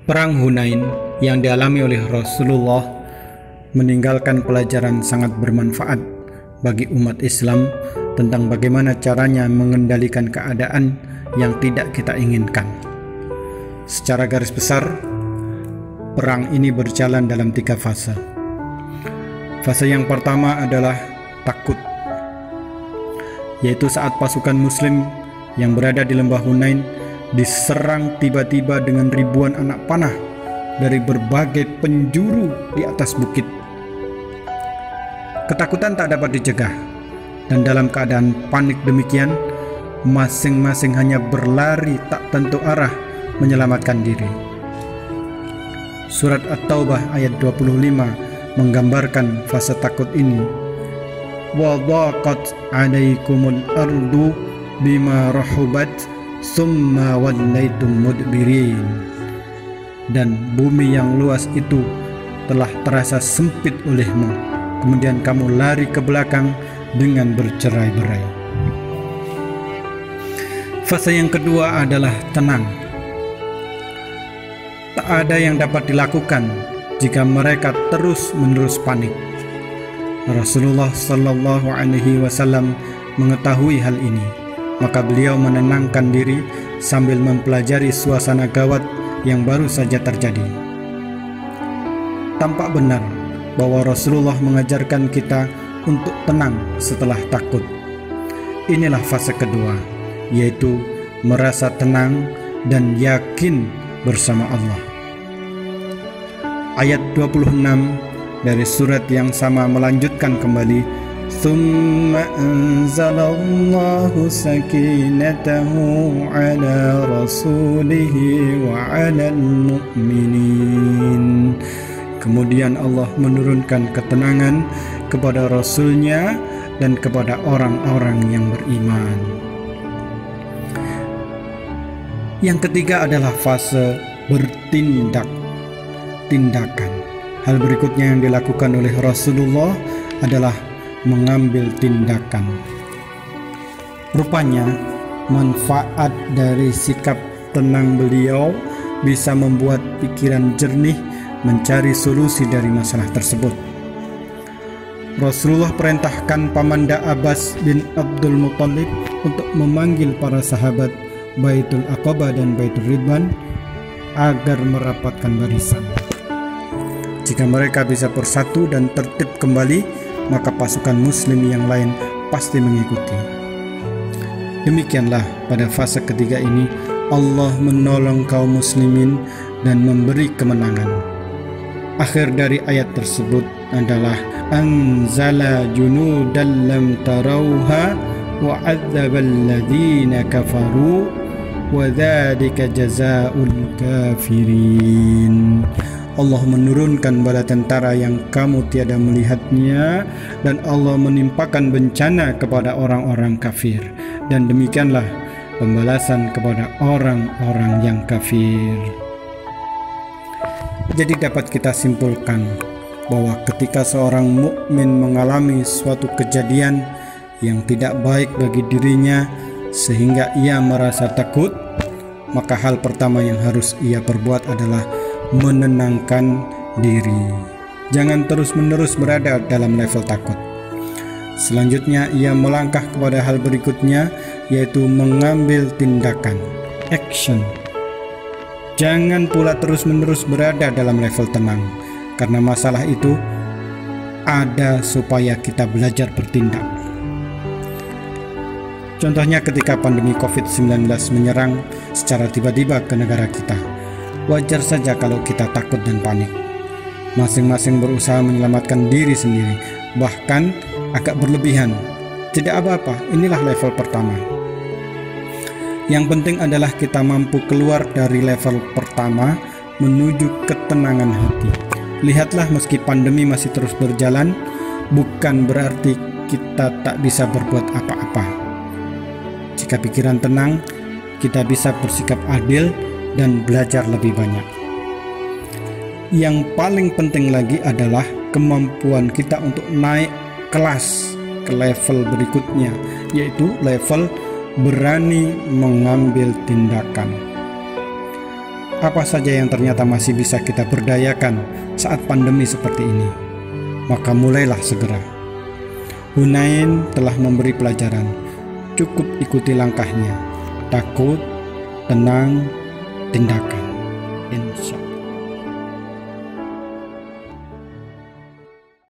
Perang Hunain yang dialami oleh Rasulullah meninggalkan pelajaran sangat bermanfaat bagi umat Islam tentang bagaimana caranya mengendalikan keadaan yang tidak kita inginkan. Secara garis besar, perang ini berjalan dalam 3 fase. Fase yang pertama adalah takut, yaitu saat pasukan muslim yang berada di lembah Hunain diserang tiba-tiba dengan ribuan anak panah dari berbagai penjuru di atas bukit. Ketakutan tak dapat dicegah, dan dalam keadaan panik demikian, masing-masing hanya berlari tak tentu arah menyelamatkan diri. Surat At-Taubah ayat 25 menggambarkan fase takut ini. Wa dhaqat 'alaikumul ardu bima rahubat summa wallaitum mudbirin. Dan bumi yang luas itu telah terasa sempit olehmu, kemudian kamu lari ke belakang dengan bercerai-berai. Fase yang kedua adalah tenang. Tak ada yang dapat dilakukan jika mereka terus-menerus panik. Rasulullah Shallallahu Alaihi Wasallam mengetahui hal ini, maka beliau menenangkan diri sambil mempelajari suasana gawat yang baru saja terjadi. Tampak benar bahwa Rasulullah mengajarkan kita untuk tenang setelah takut. Inilah fase kedua, yaitu merasa tenang dan yakin bersama Allah. Ayat 26 dari surat yang sama melanjutkan kembali, Thumma anzalallahu sakinatahu ala rasulihi wa ala al-mu'minin. Kemudian Allah menurunkan ketenangan kepada Rasulnya dan kepada orang-orang yang beriman. Yang ketiga adalah fase tindakan. Hal berikutnya yang dilakukan oleh Rasulullah adalah mengambil tindakan. Rupanya manfaat dari sikap tenang beliau bisa membuat pikiran jernih mencari solusi dari masalah tersebut. Rasulullah perintahkan Pamanda Abbas bin Abdul Muttalib untuk memanggil para sahabat Baitul Aqabah dan Baitul Ridwan agar merapatkan barisan. Jika mereka bisa bersatu dan tertib kembali, maka pasukan muslim yang lain pasti mengikuti. Demikianlah pada fase ketiga ini Allah menolong kaum muslimin dan memberi kemenangan. Akhir dari ayat tersebut adalah anzala junudan lam tarauha wa 'adzabal ladzina kafaru wa dzalika jazaa'ul kafirin. Allah menurunkan bala tentara yang kamu tiada melihatnya, dan Allah menimpakan bencana kepada orang-orang kafir, dan demikianlah pembalasan kepada orang-orang yang kafir. Jadi dapat kita simpulkan bahwa ketika seorang mukmin mengalami suatu kejadian yang tidak baik bagi dirinya sehingga ia merasa takut, maka hal pertama yang harus ia perbuat adalah menenangkan diri. Jangan terus-menerus berada dalam level takut. Selanjutnya ia melangkah kepada hal berikutnya, yaitu mengambil tindakan, action. Jangan pula terus-menerus berada dalam level tenang, karena masalah itu ada supaya kita belajar bertindak. Contohnya ketika pandemi COVID-19 menyerang secara tiba-tiba ke negara kita. Wajar saja kalau kita takut dan panik. Masing-masing berusaha menyelamatkan diri sendiri, bahkan agak berlebihan. Tidak apa-apa, inilah level pertama. Yang penting adalah kita mampu keluar dari level pertama menuju ketenangan hati. Lihatlah, meski pandemi masih terus berjalan, bukan berarti kita tak bisa berbuat apa-apa. Jika pikiran tenang, kita bisa bersikap adil dan belajar lebih banyak. Yang paling penting lagi adalah kemampuan kita untuk naik kelas ke level berikutnya, yaitu level berani mengambil tindakan. Apa saja yang ternyata masih bisa kita berdayakan saat pandemi seperti ini. Maka mulailah segera. Hunain telah memberi pelajaran. Cukup ikuti langkahnya. Takut, tenang, tindakan. Insya Allah.